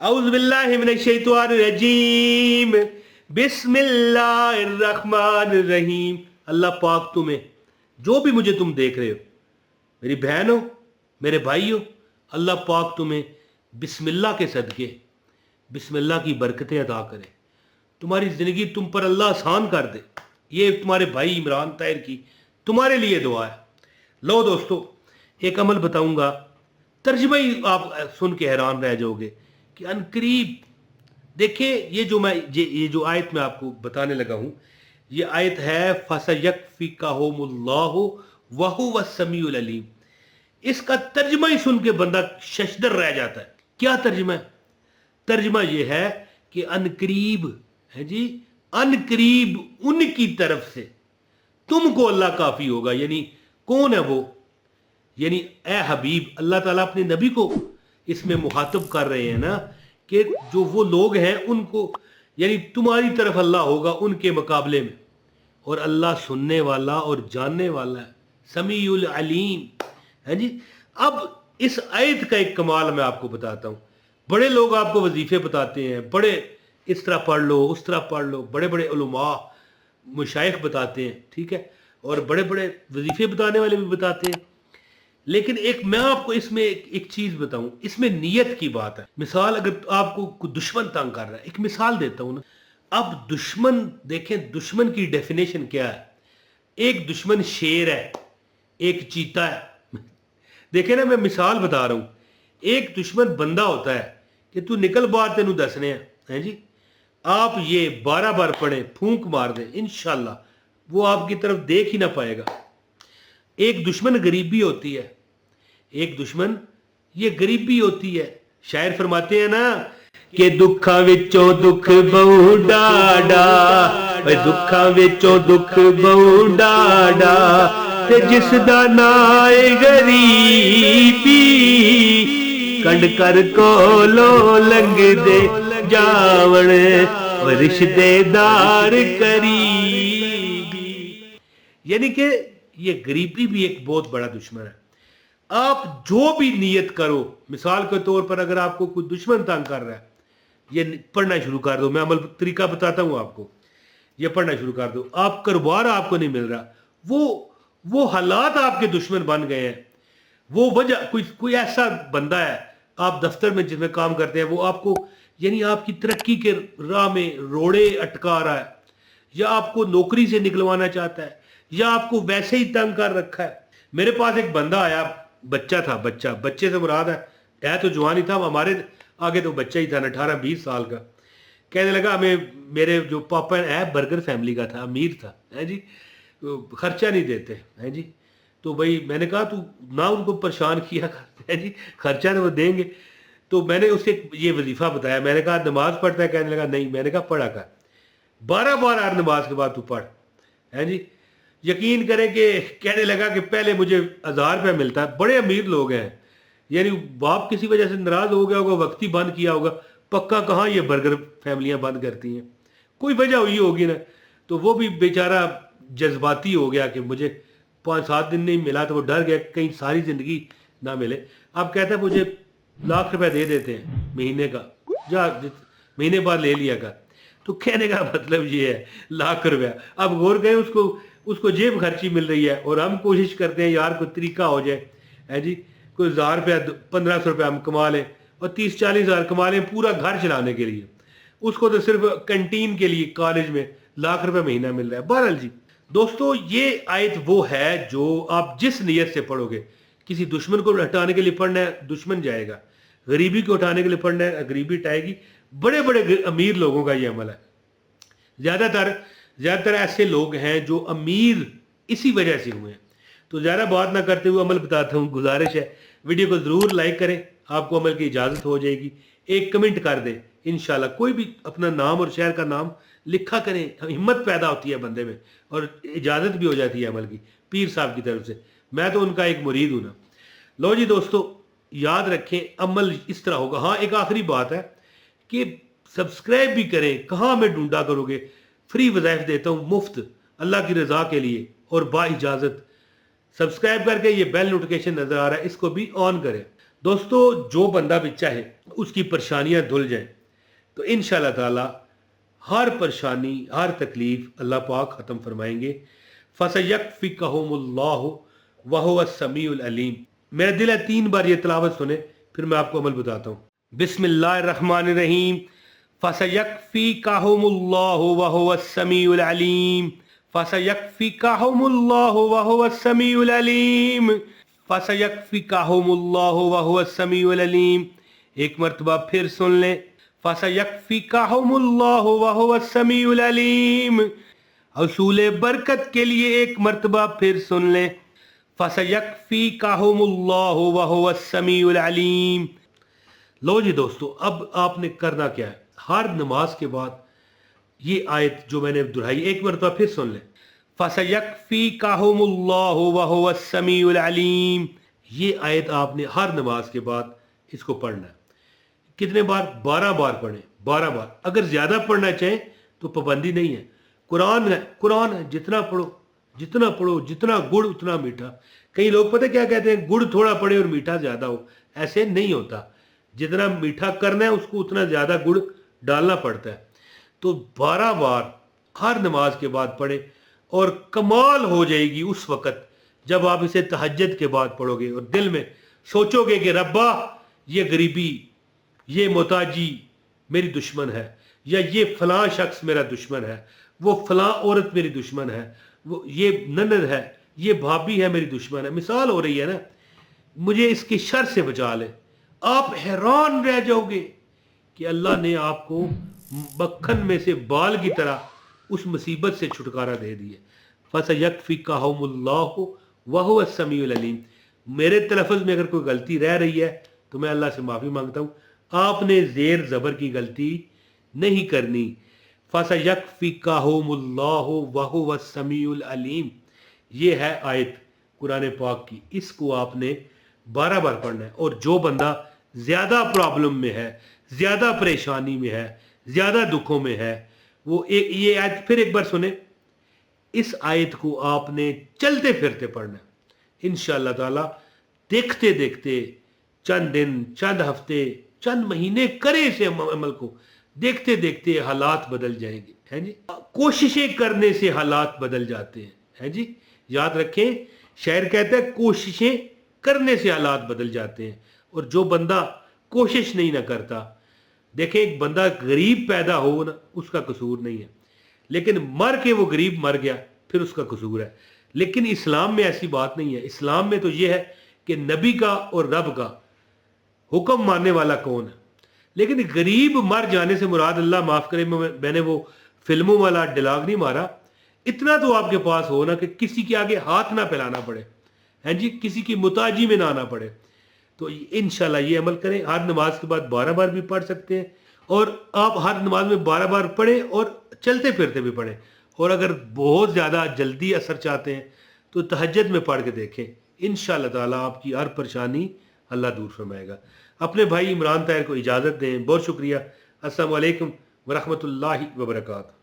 औज़ु बिल्लाहि मिनश शैतानिर रजीम, बिस्मिल्लाहिर्रहमानिर रहीम। अल्लाह पाक तुम्हें, जो भी मुझे तुम देख रहे हो, मेरी बहन हो, मेरे भाई हो, अल्लाह पाक तुम्हें बिस्मिल्लाह के सदके बिस्मिल्लाह की बरकतें अता करे, तुम्हारी ज़िंदगी तुम पर अल्लाह आसान कर दे। ये तुम्हारे भाई इमरान ताहिर की तुम्हारे लिए दुआ है। लो दोस्तों, एक अमल बताऊंगा, तर्जुमा ही आप सुन के हैरान रह जाओगे कि अनकरीब देखें। ये जो आयत मैं आपको बताने लगा हूं, ये आयत है फसयकफिकहुमुल्लाहु वहुवस समीउल अलीम। इसका तर्जुमा ही सुन के बंदा शशदर रह जाता है। क्या तर्जुमा है? तर्जुमा ये है कि अनकरीब है जी, अनकरीब उनकी तरफ से तुमको अल्लाह काफी होगा। यानी कौन है वो? यानी ए हबीब, अल्लाह ताला अपने नबी को इसमें मुखातब कर रहे हैं ना, कि जो वो लोग हैं उनको, यानी तुम्हारी तरफ अल्लाह होगा उनके मुकाबले में। और अल्लाह सुनने वाला और जानने वाला है, समीउल अलीम है जी। अब इस आयत का एक कमाल मैं आपको बताता हूँ। बड़े लोग आपको वजीफे बताते हैं, बड़े इस तरह पढ़ लो उस तरह पढ़ लो, बड़े बड़े उलमा मशाइख बताते हैं, ठीक है, और बड़े बड़े वजीफे बताने वाले भी बताते हैं। लेकिन एक मैं आपको इसमें एक चीज बताऊं, इसमें नियत की बात है। मिसाल, अगर आपको कोई दुश्मन तंग कर रहा है, एक मिसाल देता हूं ना। अब दुश्मन देखें, दुश्मन की डेफिनेशन क्या है। एक दुश्मन शेर है, एक चीता है। देखें ना, मैं मिसाल बता रहा हूं। एक दुश्मन बंदा होता है कि तू निकल बाहर, तेनू दसने हैं जी। आप ये 12 बार पढ़े, फूंक मार दें, इंशाल्लाह वो आपकी तरफ देख ही ना पाएगा। एक दुश्मन गरीबी होती है, एक दुश्मन ये गरीबी होती है। शायर फरमाते हैं ना कि दुखा विचों दुख बहु डाडा, दुखा विचों दुख बहु डाडा, ते जिस दा नाए गरीबी, कंड कर कोलो लंघ दे जावण, रिश्तेदार करीबी। यानी कि ये गरीबी भी एक बहुत बड़ा दुश्मन है। आप जो भी नियत करो, मिसाल के तौर पर अगर आपको कोई दुश्मन तंग कर रहा है, ये पढ़ना शुरू कर दो। मैं अमल तरीका बताता हूं आपको। ये पढ़ना शुरू कर दो। आप कारोबार आपको नहीं मिल रहा, वो हालात आपके दुश्मन बन गए हैं। वो वजह कोई ऐसा बंदा है आप दफ्तर में जिसमें काम करते हैं, वो आपको यानी आपकी तरक्की के राह में रोड़े अटका रहा है, या आपको नौकरी से निकलवाना चाहता है, या आपको वैसे ही तंग कर रखा है। मेरे पास एक बंदा आया, बच्चा था, बच्चे से मुराद है तो जवान ही था, हमारे आगे तो बच्चा ही था ना, 18-20 साल का। कहने लगा, हमें, मेरे जो पापा है बर्गर फैमिली का था, अमीर था है जी, तो खर्चा नहीं देते है जी। तो भाई मैंने कहा तू ना उनको परेशान किया कर है जी, खर्चा तो वो देंगे। तो मैंने उसे ये वजीफा बताया। मैंने कहा नमाज पढ़ता है? कहने लगा नहीं। मैंने कहा पढ़ा कर, 12 बार हर नमाज के बाद तू पढ़ है जी। यकीन करें कि कहने लगा कि पहले मुझे 1000 रुपया मिलता है। बड़े अमीर लोग हैं, यानी बाप किसी वजह से नाराज हो गया होगा, वक्त ही बंद किया होगा। पक्का कहाँ ये बर्गर फैमिलियां बंद करती हैं, कोई वजह हुई होगी ना। तो वो भी बेचारा जज्बाती हो गया कि मुझे 5-7 दिन नहीं मिला, तो वो डर गया कहीं सारी जिंदगी ना मिले। अब कहता है मुझे लाख रुपया दे देते हैं महीने का, जा महीने बाद ले लिया कर। तो कहने का मतलब ये है, लाख रुपया। अब गौर करें, उसको जेब खर्ची मिल रही है, और हम कोशिश करते हैं यार कोई तरीका हो जाए है जी, कोई 1000 रुपया 1500 रुपया हम कमा लें, और 30-40 हज़ार कमा लें पूरा घर चलाने के लिए। उसको तो सिर्फ कैंटीन के लिए कॉलेज में लाख रुपया महीना मिल रहा है। बहरहाल जी दोस्तों, ये आयत वो है जो आप जिस नीयत से पढ़ोगे। किसी दुश्मन को हटाने के लिए पढ़ना है, दुश्मन जाएगा। गरीबी को हटाने के लिए पढ़ना है, गरीबी हटाएगी। बड़े बड़े अमीर लोगों का ये अमल है। ज्यादातर ऐसे लोग हैं जो अमीर इसी वजह से हुए हैं। तो ज़्यादा बात ना करते हुए अमल बताता हूँ। गुजारिश है, वीडियो को ज़रूर लाइक करें, आपको अमल की इजाज़त हो जाएगी। एक कमेंट कर दें, इंशाल्लाह कोई भी अपना नाम और शहर का नाम लिखा करें, हिम्मत पैदा होती है बंदे में, और इजाज़त भी हो जाती है अमल की पीर साहब की तरफ से। मैं तो उनका एक मुरीद हूँ ना। लो जी दोस्तों, याद रखें अमल इस तरह होगा। हाँ, एक आखिरी बात है कि सब्सक्राइब भी करें। कहाँ में ढूंढा करोगे, फ्री वज़ाइफ देता हूँ मुफ्त, अल्लाह की रज़ा के लिए और बा इजाज़त। सब्सक्राइब करके ये बेल नोटिफिकेशन नज़र आ रहा है, इसको भी ऑन करें। دوستو جو بندہ بھی چاہے اس کی پریشانیاں دھل جائیں تو انشاءاللہ تعالی ہر پریشانی ہر تکلیف اللہ پاک ختم فرمائیں گے. فَسَيَكْفِكَهُمُ اللَّهُ وَهُوَ السَّمِيعُ الْعَلِيمُ. میرا دل ہے 3 بار یہ تلاوت سنیں پھر میں آپ کو عمل بتاتا ہوں. بسم اللہ الرحمن الرحیم. فَسَيَكْفِكَهُمُ اللَّهُ وَهُوَ السَّمِيعُ الْعَلِيمُ. فَسَيَكْفِكَهُمُ اللَّهُ وَهُوَ السَّمِيعُ الْعَلِيمُ. فَسَيَكْفِكَهُمُ اللَّهُ وَهُوَ السَّمِيعُ الْعَلِيمُ. ایک مرتبہ پھر سن لیں. فَسَيَكْفِكَهُمُ اللَّهُ وَهُوَ السَّمِيعُ الْعَلِيمُ. حصول برکت کے لیے ایک مرتبہ پھر سن لیں. فَسَيَكْفِكَهُمُ اللَّهُ وَهُوَ السَّمِيعُ الْعَلِيمُ. لو جی دوستو اب آپ نے کرنا کیا ہے. ہر نماز کے بعد یہ آیت جو میں نے دہرائی ایک مرتبہ پھر سن لیں. فَسَيَكْفِكَهُمُ اللَّهُ وَهُوَ السَّمِيعُ الْعَلِيمُ. یہ آیت آپ نے ہر نماز کے بعد اس کو پڑھنا ہے. کتنے بار؟ 12 بار پڑھیں. 12 بار. اگر زیادہ پڑھنا چاہیں تو پابندی نہیں ہے. قرآن ہے جتنا پڑھو جتنا گڑ اتنا میٹھا. کئی لوگ پتہ کیا کہتے ہیں گڑ تھوڑا پڑے اور میٹھا زیادہ ہو. ایسے نہیں ہوتا. جتنا میٹھا کرنا ہے اس کو اتنا زیادہ گڑ ڈالنا پڑتا ہے. تو 12 بار ہر نماز کے بعد پڑھیں اور کمال ہو جائے گی اس وقت جب آپ اسے تہجد کے بعد پڑھو گے اور دل میں سوچو گے کہ ربا یہ غریبی یہ محتاجی میری دشمن ہے یا یہ فلاں شخص میرا دشمن ہے وہ فلاں عورت میری دشمن ہے وہ یہ نند ہے یہ بھابھی ہے میری دشمن ہے. مثال ہو رہی ہے نا. مجھے اس کے شر سے بچا لے. آپ حیران رہ جاؤ گے کہ اللہ نے آپ کو مکھن میں سے بال کی طرح اس مصیبت سے چھٹکارا دے دیا. فَسَيَكْفِكَهُمُ اللَّهُ وَهُوَ السَّمِيعُ الْعَلِيمُ. میرے تلفظ میں اگر کوئی غلطی رہ رہی ہے تو میں اللہ سے معافی مانگتا ہوں. آپ نے زیر زبر کی غلطی نہیں کرنی. فَسَيَكْفِكَهُمُ اللَّهُ وَهُوَ السَّمِيعُ الْعَلِيمُ. یہ ہے آیت قرآن پاک کی. اس کو آپ نے 12 بار پڑھنا ہے. اور جو بندہ زیادہ پرابلم میں ہے زیادہ پریشانی میں ہے زیادہ دکھوں میں ہے وہ یہ آیت پھر ایک بار سنیں. اس آیت کو آپ نے چلتے پھرتے پڑھنا ہے. انشاءاللہ تعالی دیکھتے دیکھتے چند دن چند ہفتے چند مہینے کرے اسے عمل کو دیکھتے دیکھتے حالات بدل جائیں گے. ہیں جی کوششیں کرنے سے حالات بدل جاتے ہیں. ہیں جی یاد رکھیں شاعر کہتا ہے کوششیں کرنے سے حالات بدل جاتے ہیں. اور جو بندہ کوشش نہیں نہ کرتا دیکھیں ایک بندہ غریب پیدا ہو نا اس کا قصور نہیں ہے لیکن مر کے وہ غریب مر گیا پھر اس کا قصور ہے. لیکن اسلام میں ایسی بات نہیں ہے. اسلام میں تو یہ ہے کہ نبی کا اور رب کا حکم ماننے والا کون ہے. لیکن غریب مر جانے سے مراد اللہ معاف کرے میں نے وہ فلموں والا ڈیلاگ نہیں مارا. اتنا تو آپ کے پاس ہو نا کہ کسی کے آگے ہاتھ نہ پھیلانا پڑے. ہیں جی کسی کی محتاجی میں نہ آنا پڑے. تو انشاءاللہ یہ عمل کریں. ہر نماز کے بعد 12 بار بھی پڑھ سکتے ہیں اور آپ ہر نماز میں 12 بار پڑھیں اور چلتے پھرتے بھی پڑھیں. اور اگر بہت زیادہ جلدی اثر چاہتے ہیں تو تہجد میں پڑھ کے دیکھیں. انشاءاللہ تعالی آپ کی ہر پریشانی اللہ دور فرمائے گا. اپنے بھائی عمران طاہر کو اجازت دیں. بہت شکریہ. السلام علیکم ورحمۃ اللہ وبرکاتہ.